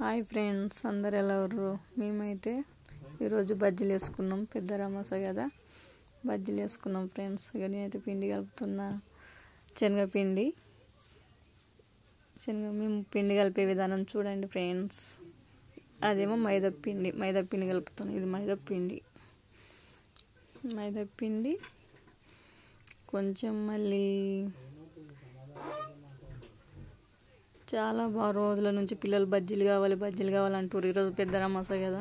Hi friends, అందరు ఎలా ఉన్నారు? మేమైతే ఈరోజు బజ్జీలు వేసుకున్నాం. పెద్ద రమస కదా, బజ్జీలు వేసుకున్నాం ఫ్రెండ్స్. ఇక నేనైతే పిండి కలుపుతున్నా, శనగపిండి. మేము పిండి కలిపే విధానం చూడండి ఫ్రెండ్స్. అదేమో మైదాపిండి కలుపుతాం. ఇది మైదాపిండి కొంచెం మళ్ళీ చాలా రోజుల నుంచి పిల్లలు బజ్జీలు కావాలి అంటారు. ఈరోజు పెద్ద రమస కదా,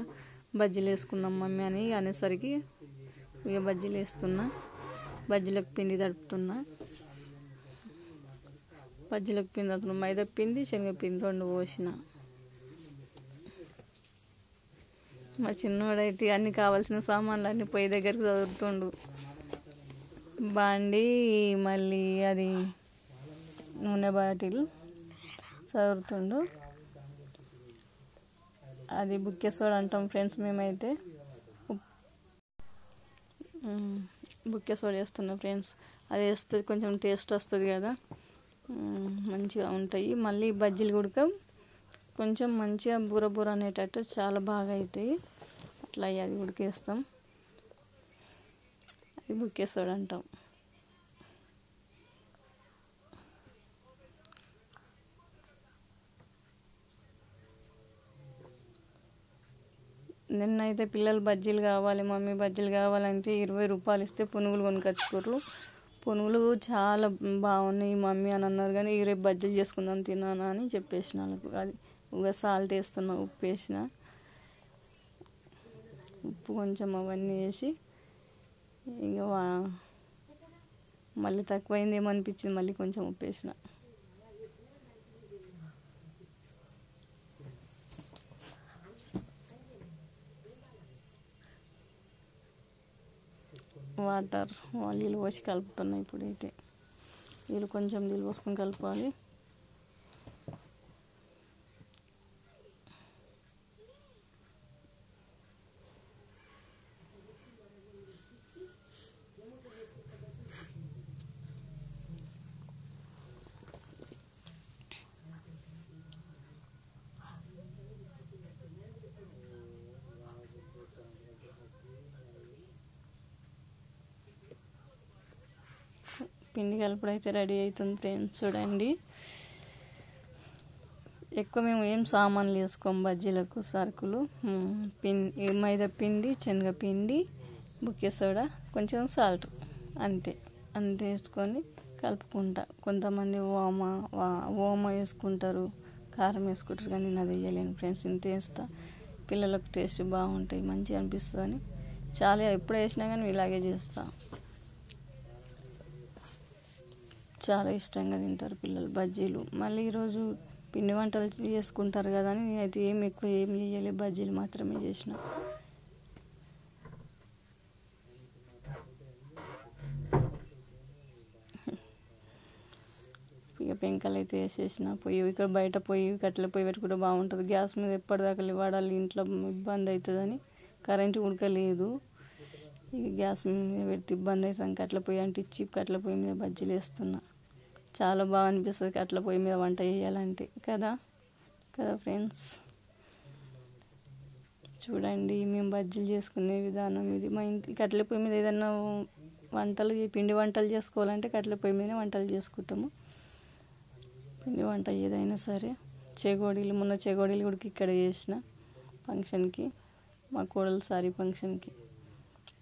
బజ్జీలు వేసుకున్నాం మమ్మీ అని అనేసరికి ఇక బజ్జీలు వేస్తున్నా. బజ్జీలకు పిండి తడుపుతున్నా. మైదాపిండి శనగపిండి 2 పోసిన. మా చిన్నోడైతే అన్ని కావాల్సిన సామాన్లు అన్నీ పొయ్యి దగ్గరికి చదువుతుండు. బాండి, మళ్ళీ అది నూనె బాటిల్ చదువుతుండు. అది బుక్కే సోడా అంటాం ఫ్రెండ్స్. మేమైతే బుక్కే సోడా వేస్తున్నా ఫ్రెండ్స్. అది వేస్తే కొంచెం టేస్ట్ వస్తుంది కదా, మంచిగా ఉంటాయి. మళ్ళీ బజ్జీలు కూడా కొంచెం మంచిగా బూర అనేటట్టు చాలా బాగా అవుతాయి. అట్లా అది ఉడికేస్తాం. అది బుక్కే సోడా అంటాం. నిన్నైతే పిల్లలు బజ్జీలు కావాలి మమ్మీ, బజ్జీలు కావాలంటే 20 రూపాయలు ఇస్తే పునుగులు కొనుకొచ్చుకోరు. పునుగులు చాలా బాగున్నాయి మమ్మీ అని అన్నారు, కానీ రేపు బజ్జీలు చేసుకుందాం తిన్నాను అని చెప్పేసిన వాళ్ళకు. అది సాల్ట్ వేస్తున్నా, ఉప్పు వేసిన. ఉప్పు కొంచెం అవన్నీ వేసి ఇక మళ్ళీ తక్కువైందేమో అనిపించింది, మళ్ళీ కొంచెం ఉప్పు వేసిన. నీళ్ళు పోసి కలుపుతున్నాయి. ఇప్పుడైతే కొంచెం నీళ్ళు పోసుకొని కలపాలి. పిండి కలుపుడైతే రెడీ అవుతుంది ఫ్రెండ్స్. చూడండి, ఎక్కువ మేము ఏం సామాన్లు వేసుకోం బజ్జీలకు. సరుకులు మైదాపిండి, శనగపిండి, బుక్కే సోడా, కొంచెం సాల్ట్, అంతే వేసుకొని కలుపుకుంటా. కొంతమంది ఓమ వేసుకుంటారు, కారం వేసుకుంటారు, కానీ నేను అది వేయలేను ఫ్రెండ్స్. ఇంత వేస్తా, పిల్లలకు టేస్ట్ బాగుంటాయి, మంచిగా అనిపిస్తుంది అని చాలా ఎప్పుడు వేసినా కానీ ఇలాగే చేస్తా. చాలా ఇష్టంగా తింటారు పిల్లలు బజ్జీలు. మళ్ళీ ఈరోజు పిండి వంటలు చేసుకుంటారు కదా అని నేనైతే ఎక్కువ చేయలేదు, బజ్జీలు మాత్రమే చేసిన. ఇక పెంకలు అయితే వేసేసిన. ఇక్కడ బయట కట్టెల పొయ్యి పెట్టుకుంటే బాగుంటుంది. గ్యాస్ మీద ఎప్పటిదాకా వాడాలి, ఇంట్లో ఇబ్బంది అవుతుందని కరెంటు ఉడకలేదు. ఇక గ్యాస్ మీద పెట్టి ఇబ్బంది అవుతుంది. కట్టెల పొయ్యి అంటించి కట్టెల పొయ్యి మీద బజ్జీలు వేస్తున్నా. చాలా బాగా అనిపిస్తుంది కట్టెల పొయ్యి మీద వంట చేయాలంటే కదా ఫ్రెండ్స్. చూడండి, మేము బజ్జీలు చేసుకునే విధానం ఇది. మా ఇంటి కట్టెల పొయ్యి మీద ఏదైనా పిండి వంటలు చేసుకోవాలంటే కట్టెల పొయ్యి మీద వంటలు చేసుకుంటాము. పిండి వంట ఏదైనా సరే. మొన్న చెగోడీలు కూడా ఇక్కడ చేసిన ఫంక్షన్కి, మా కోడలు సారీ ఫంక్షన్కి.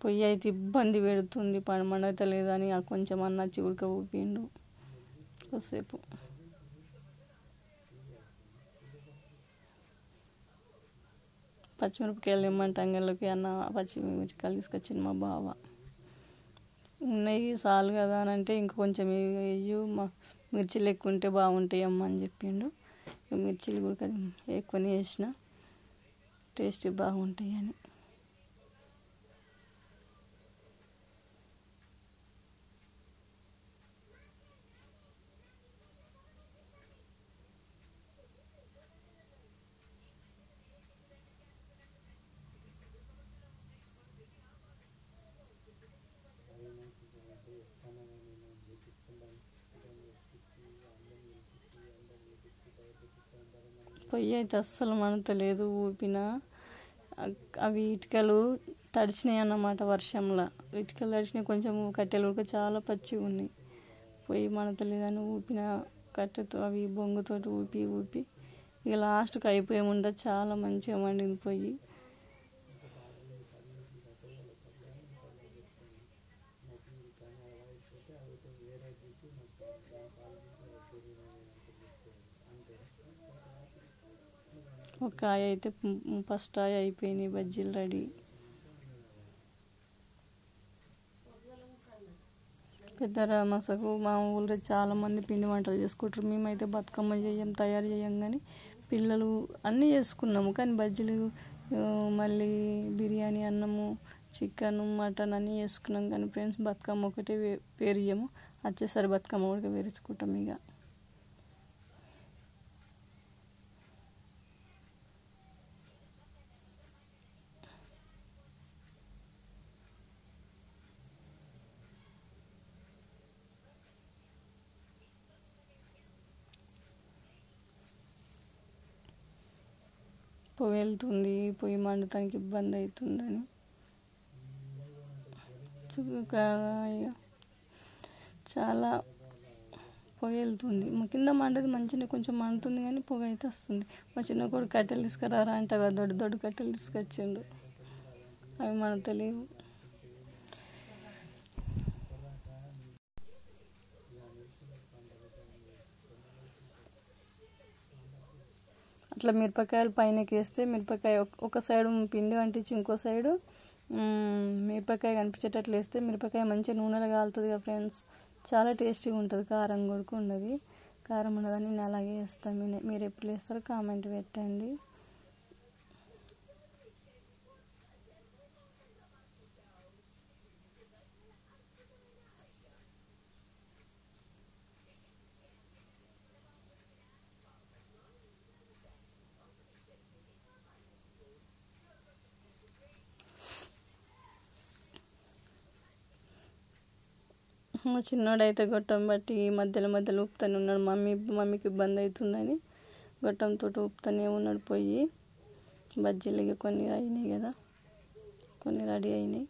పొయ్యి అయితే ఇబ్బంది పెడుతుంది, మండతలేదని కొంచెం అన్నచ్చి ఉడకబోపిండు కొద్దిసేపు. పచ్చిమిరపకాయలు ఇమ్మంటే అంగళ్ళకి పచ్చిమిరపకాయలు తీసుకొచ్చింది మా బావ. ఉన్నాయి చాలు కదా అని అంటే ఇంక కొంచెం వేయు, మిర్చిలు ఎక్కువ ఉంటే బాగుంటాయి అమ్మ అని చెప్పిండు. మిర్చిలు కూడా ఎక్కువనే వేసిన, టేస్ట్ బాగుంటాయి అని. పొయ్యి అయితే అస్సలు మంటలేదు. ఊపిన అవి ఇటుకలు తడిచినాయి అన్నమాట వర్షంలో. ఇటుకలు తడిచినాయి, కొంచెం కట్టెలు కూడా చాలా పచ్చిగా ఉన్నాయి. పొయ్యి మంటలేదని ఊపిన కట్టెతో అవి బొంగుతోటి ఊపి ఇక లాస్ట్కి అయిపోయే ముందు చాలా మంచిగా మండింది పొయ్యి. ఒక ఆయ అయితే ఫస్ట్ ఆయ అయిపోయినాయి, బజ్జీలు రెడీ. పెద్ద రామసకు మా ఊళ్ళో చాలామంది పిండి వంటలు చేసుకుంటారు. మేమైతే బతుకమ్మ తయారు చేయం, కానీ పిల్లలు అన్నీ చేసుకున్నాము. కానీ బజ్జీలు, మళ్ళీ బిర్యానీ, అన్నము, చికెన్, మటన్ అన్నీ చేసుకున్నాం. కానీ ఫ్రెండ్స్ బతుకమ్మ ఒకటే పేరియము. వచ్చేసరి బతుకమ్మ కూడా పేర్చుకుంటాం. ఇక పొగ వెళ్తుంది, పొయ్యి మండటానికి ఇబ్బంది అవుతుందని చాలా పొగ వెళ్తుంది. మా కింద మండది మంచిగా కొంచెం మండుతుంది, కానీ పొగ అయితే వస్తుంది. మా చిన్న కొడుకు కట్టెలు తీసుకురారా అంటే దొడ్డు కట్టెలు తీసుకొచ్చిండు, అవి మండతలేవు. అట్లా మిరపకాయలు పైనకి వేస్తే మిరపకాయ ఒక సైడు పిండి అంటించి ఇంకో సైడు మిరపకాయ కనిపించేటట్లు వేస్తే మిరపకాయ మంచిగా నూనెలో కాలుతుంది కదా ఫ్రెండ్స్. చాలా టేస్టీగా ఉంటుంది, కారం కొడుకు ఉండదు. కారం ఉండదని నేను అలాగే వేస్తాను. మీరు ఎప్పుడు వేస్తారో కామెంట్ పెట్టండి. మా చిన్నోడైతే గొట్టం బట్టి మధ్యలో ఊపుతూనే ఉన్నాడు. మమ్మీకి ఇబ్బంది అవుతుందని గొట్టంతో ఊపుతూనే ఉన్నాడు. పొయ్యి బజ్జీలు ఇక కొన్ని అయినాయి కదా, కొన్ని రెడీ అయినాయి.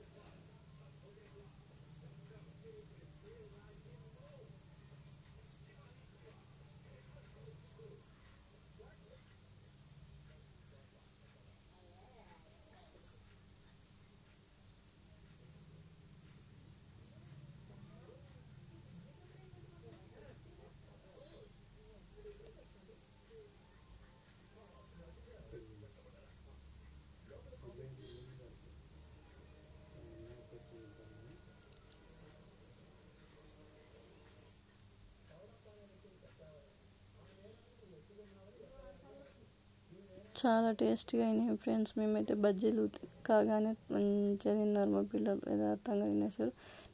చాలా టేస్టీగా అయినాయి ఫ్రెండ్స్. మేమైతే బజ్జీలు కాగానే మంచిగా తిన్నారు మా పిల్లలు, యథార్థంగా తినేసారు.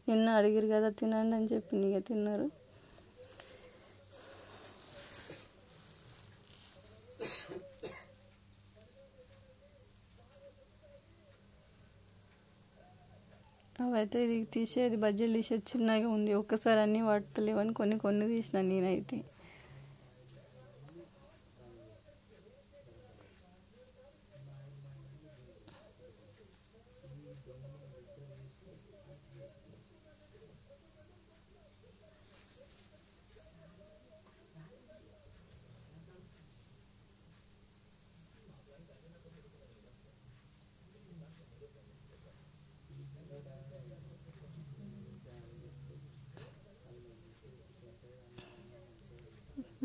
నిన్న అడిగిరు కదా తినండి అని చెప్పి ఇక తిన్నారు. అవైతే ఇది తీసేది, బజ్జీలు తీసేది చిన్నగా ఉంది. ఒక్కసారి అన్నీ పడతలేవని కొన్ని తీసిన నేనైతే.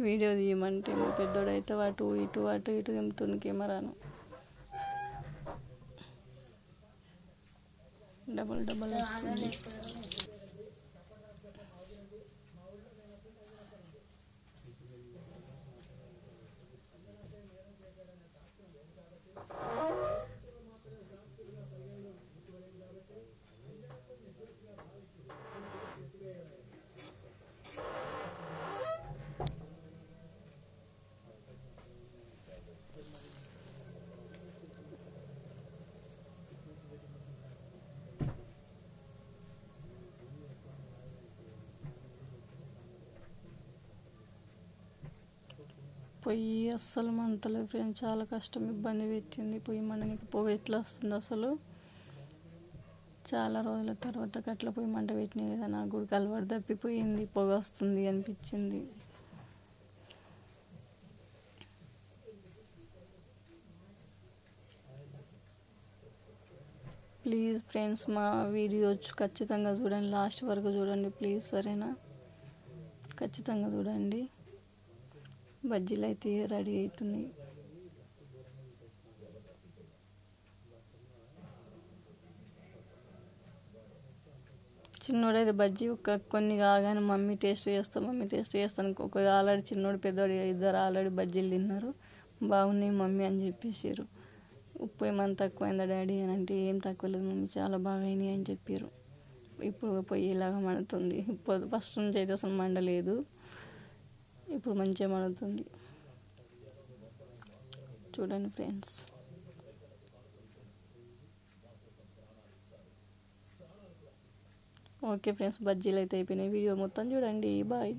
వీడియో తీయమంటే మా పెద్దోడైతే అటు ఇటు దింపుతుంది కెమెరాను. డబల్ వస్తుంది. పొయ్యి అస్సలు మంటలేదు ఫ్రెండ్స్, చాలా కష్టం, ఇబ్బంది పెట్టింది. పొయ్యి మండనికి పొగ ఎట్లా వస్తుంది అసలు. చాలా రోజుల తర్వాత కట్ల పొయ్యి మంట పెట్టినాయి కదా, నాకు కూడా అలవాటు తప్పిపోయింది, పొగ వస్తుంది అనిపించింది. ప్లీజ్ ఫ్రెండ్స్, మా వీడియోస్ ఖచ్చితంగా చూడండి, లాస్ట్ వరకు చూడండి ప్లీజ్, సరేనా? ఖచ్చితంగా చూడండి. బజ్జీలు అయితే రెడీ అవుతున్నాయి. చిన్నోడైతే బజ్జీ కొన్ని కాగానే మమ్మీ టేస్ట్ చేస్తాను. ఒక ఆల్రెడీ చిన్నోడు పెద్దోడు ఇద్దరు ఆల్రెడీ బజ్జీలు తిన్నారు, బాగున్నాయి మమ్మీ అని చెప్పేసారు. ఉప్పు ఏమైనా తక్కువైందా డాడీ అని అంటే, ఏం తక్కువ లేదు మమ్మీ, చాలా బాగా అయినాయి అని చెప్పారు. ఇప్పుడు పొయ్యి ఇలాగా మండుతుంది. ఫస్ట్ నుంచి అయితే అసలు మండలేదు, ఇప్పుడు మంచిగా మండుతుంది. చూడండి ఫ్రెండ్స్. ఓకే ఫ్రెండ్స్, బజ్జీలు అయితే అయిపోయినాయి. వీడియో మొత్తం చూడండి. బాయ్.